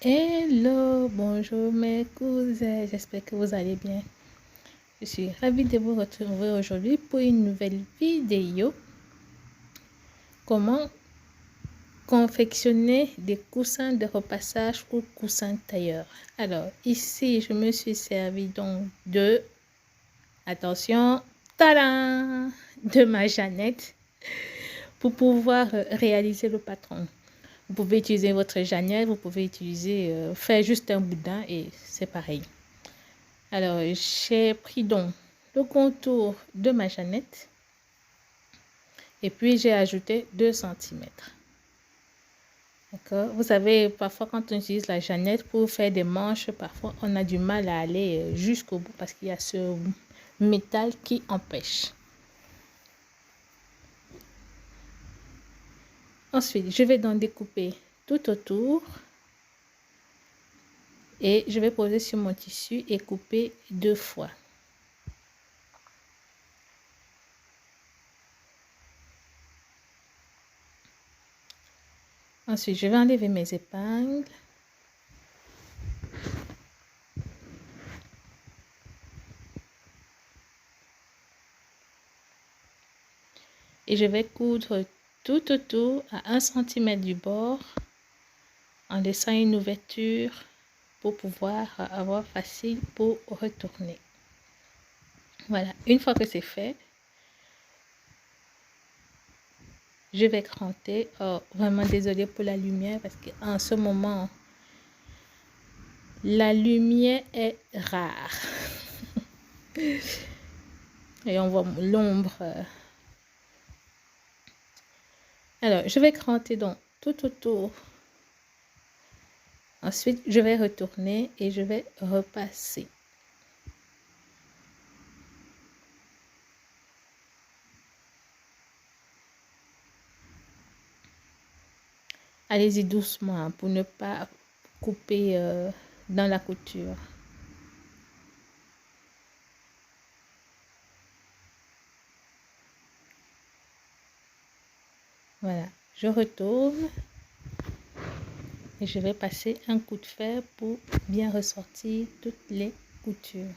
Hello, bonjour mes cousins, j'espère que vous allez bien. Je suis ravie de vous retrouver aujourd'hui pour une nouvelle vidéo. Comment confectionner des coussins de repassage ou coussins tailleur. Alors ici, je me suis servi donc de, attention, tadam, de ma Jeannette pour pouvoir réaliser le patron. Vous pouvez utiliser votre Jeannette, vous pouvez utiliser, faire juste un boudin et c'est pareil. Alors, j'ai pris donc le contour de ma Jeannette et puis j'ai ajouté 2 cm. D'accord? Vous savez, parfois quand on utilise la Jeannette pour faire des manches, parfois on a du mal à aller jusqu'au bout parce qu'il y a ce métal qui empêche. Ensuite, je vais donc découper tout autour et je vais poser sur mon tissu et couper 2 fois. Ensuite, je vais enlever mes épingles. Et je vais coudre tout autour à 1 cm du bord en laissant une ouverture pour pouvoir avoir facile pour retourner. Voilà, une fois que c'est fait, je vais cranter. Oh, vraiment désolée pour la lumière parce qu'en ce moment, la lumière est rare. Et on voit l'ombre. Alors, je vais cranter donc tout autour. Ensuite, je vais retourner et je vais repasser. Allez-y doucement pour ne pas couper dans la couture. Voilà, je retourne et je vais passer un coup de fer pour bien ressortir toutes les coutures.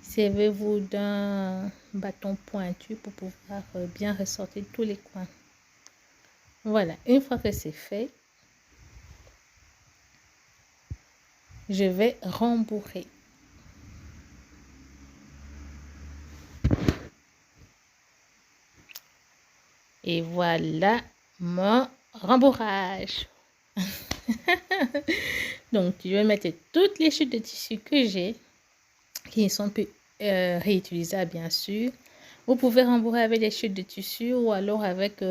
Servez-vous d'un bâton pointu pour pouvoir bien ressortir tous les coins. Voilà, une fois que c'est fait, je vais rembourrer. Et voilà mon rembourrage. Donc, je vais mettre toutes les chutes de tissu que j'ai, qui sont plus réutilisables bien sûr. Vous pouvez rembourrer avec des chutes de tissu ou alors avec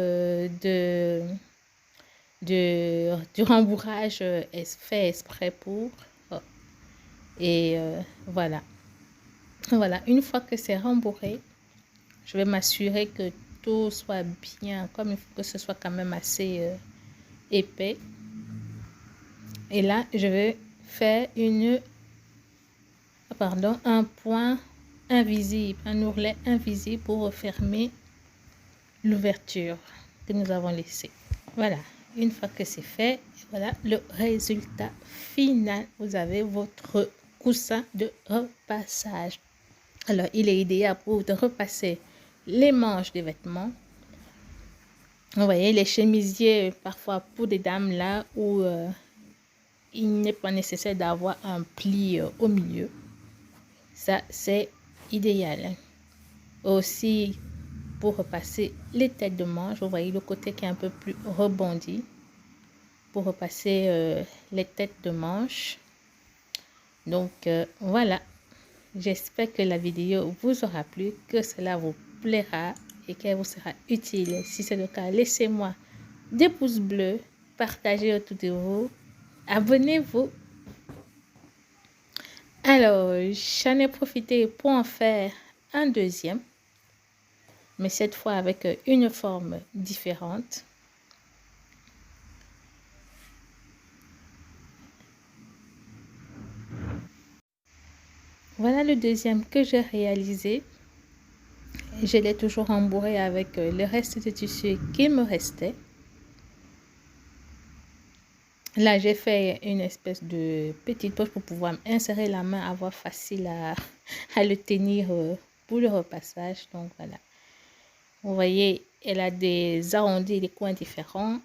du rembourrage fait exprès pour. Et voilà. Voilà, une fois que c'est rembourré, je vais m'assurer que tout soit bien, comme il faut que ce soit quand même assez épais. Et là, je vais faire un point invisible, un ourlet invisible pour refermer l'ouverture que nous avons laissée. Voilà, une fois que c'est fait, voilà le résultat final. Vous avez votre coussin de repassage. Alors, il est idéal pour repasser les manches des vêtements. Vous voyez, les chemisiers, parfois pour des dames là où il n'est pas nécessaire d'avoir un pli au milieu. Ça, c'est idéal. Aussi, pour repasser les têtes de manche, vous voyez le côté qui est un peu plus rebondi. Pour repasser les têtes de manche. Donc, voilà. J'espère que la vidéo vous aura plu, que cela vous plaira et qu'elle vous sera utile. Si c'est le cas, laissez-moi des pouces bleus, partagez autour de vous, abonnez-vous. Alors, j'en ai profité pour en faire un deuxième, mais cette fois avec une forme différente. Voilà le deuxième que j'ai réalisé. Je l'ai toujours rembourré avec le reste de tissu qui me restait. Là, j'ai fait une espèce de petite poche pour pouvoir insérer la main, avoir facile à le tenir pour le repassage. Donc, voilà. Vous voyez, elle a des arrondis et des coins différents.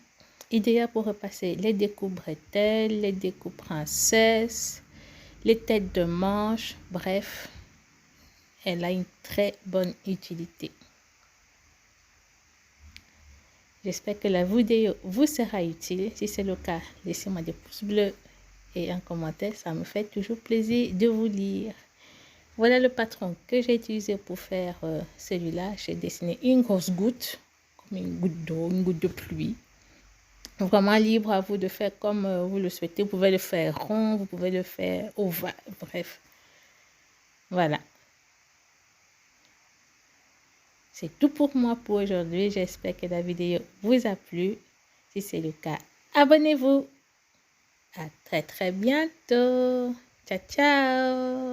Idéal pour repasser les découpes bretelles, les découpes princesses, les têtes de manches. Bref, elle a une très bonne utilité. J'espère que la vidéo vous sera utile. Si c'est le cas, laissez-moi des pouces bleus et un commentaire. Ça me fait toujours plaisir de vous lire. Voilà le patron que j'ai utilisé pour faire celui-là. J'ai dessiné une grosse goutte, comme une goutte d'eau, une goutte de pluie. Vraiment libre à vous de faire comme vous le souhaitez. Vous pouvez le faire rond, vous pouvez le faire ovale, bref. Voilà. C'est tout pour moi pour aujourd'hui. J'espère que la vidéo vous a plu. Si c'est le cas, abonnez-vous. À très bientôt. Ciao, ciao.